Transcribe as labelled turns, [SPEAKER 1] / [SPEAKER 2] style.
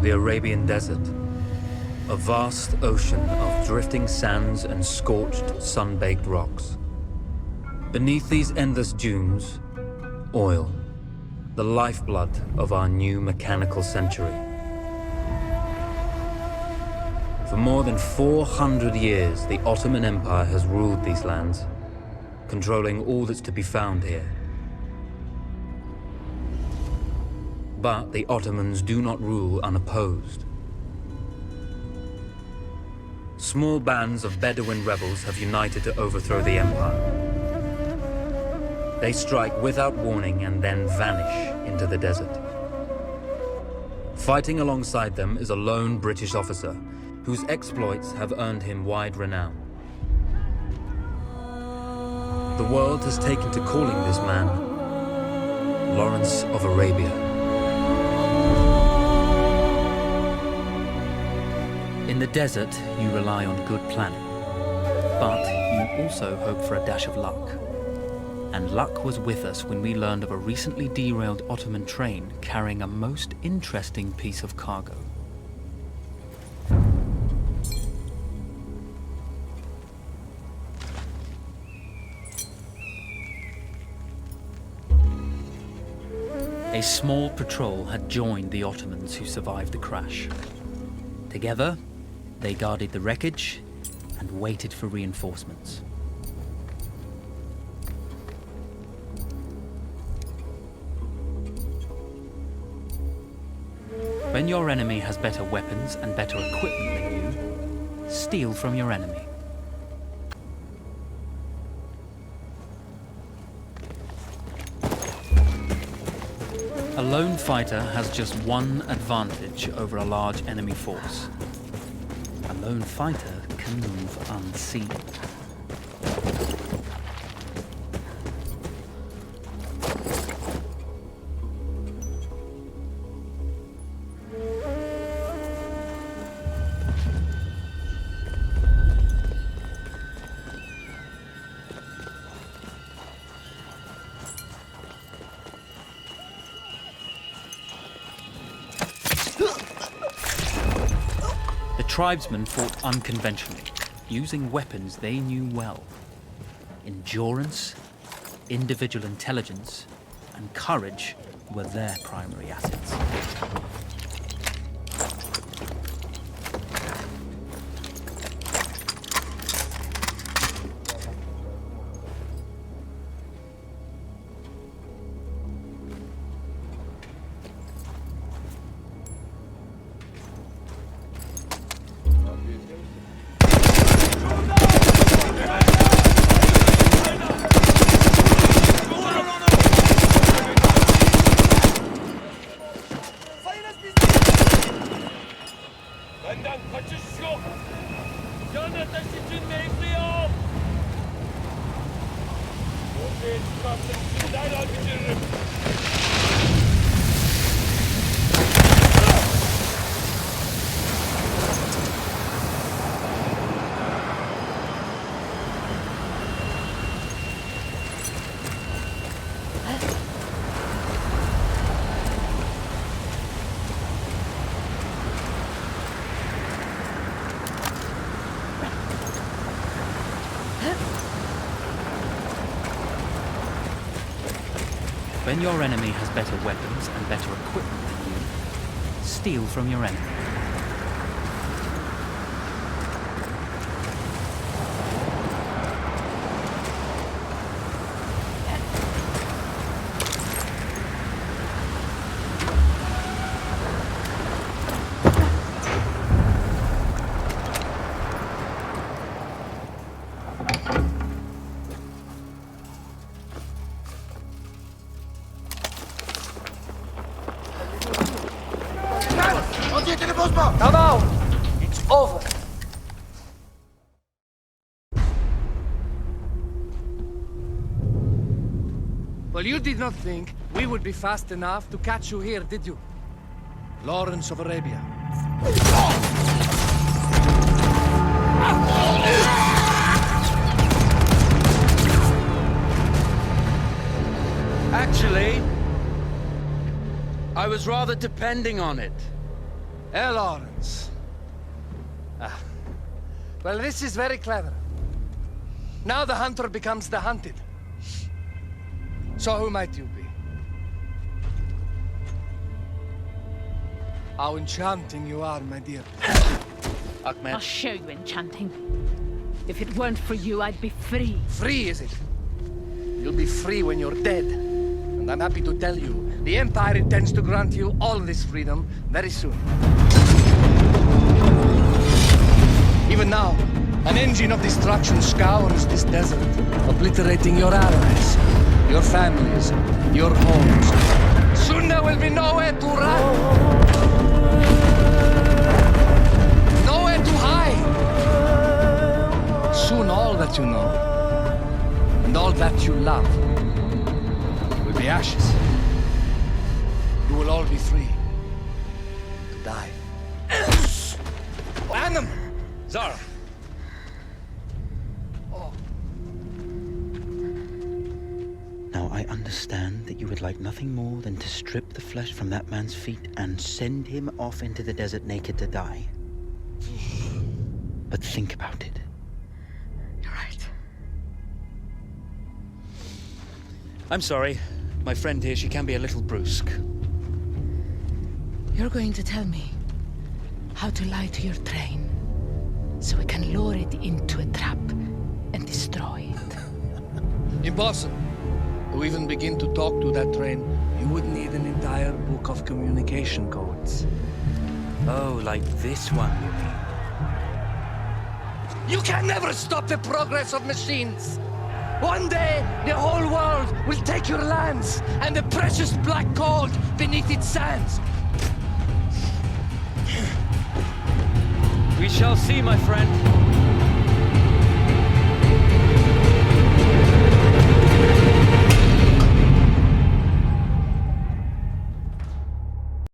[SPEAKER 1] The Arabian Desert. A vast ocean of drifting sands and scorched, sun-baked rocks. Beneath these endless dunes, oil, the lifeblood of our new mechanical century. For more than 400 years, the Ottoman Empire has ruled these lands, controlling all that's to be found here. But the Ottomans do not rule unopposed. Small bands of Bedouin rebels have united to overthrow the empire. They strike without warning and then vanish into the desert. Fighting alongside them is a lone British officer whose exploits have earned him wide renown. The world has taken to calling this man Lawrence of Arabia. In the desert, you rely on good planning, but you also hope for a dash of luck. And luck was with us when we learned of a recently derailed Ottoman train carrying a most interesting piece of cargo. A small patrol had joined the Ottomans who survived the crash. Together, they guarded the wreckage and waited for reinforcements. When your enemy has better weapons and better equipment than you, steal from your enemy. A lone fighter has just one advantage over a large enemy force. A lone fighter can move unseen. The tribesmen fought unconventionally, using weapons they knew well. Endurance, individual intelligence, and courage were their primary assets. When your enemy has better weapons and better equipment than you, steal from your enemy.
[SPEAKER 2] Now, it's over.
[SPEAKER 3] Well, you did not think we would be fast enough to catch you here, did you? Lawrence of Arabia.
[SPEAKER 2] Actually, I was rather depending on it.
[SPEAKER 3] Lawrence. Well, this is very clever. Now the hunter becomes the hunted. So who might you be? How enchanting you are, my dear.
[SPEAKER 4] I'll show you enchanting. If it weren't for you, I'd be free.
[SPEAKER 3] Free, is it? You'll be free when you're dead. And I'm happy to tell you, the Empire intends to grant you all this freedom very soon. Even now, an engine of destruction scours this desert, obliterating your allies, your families, your homes. Soon there will be nowhere to run. Nowhere to hide. Soon all that you know, and all that you love, will be ashes. You will all be free to die. Annam! Zara!
[SPEAKER 5] Now I understand that you would like nothing more than to strip the flesh from that man's feet and send him off into the desert naked to die. But think about it.
[SPEAKER 4] You're right.
[SPEAKER 5] I'm sorry. My friend here, she can be a little brusque.
[SPEAKER 4] You're going to tell me how to lie to your train, so we can lure it into a trap and destroy it.
[SPEAKER 3] Impossible. To even begin to talk to that train, you would need an entire book of communication codes.
[SPEAKER 5] Oh, like this one, you mean?
[SPEAKER 3] You can never stop the progress of machines. One day, the whole world will take your lands and the precious black gold beneath its sands.
[SPEAKER 5] We shall see, my friend.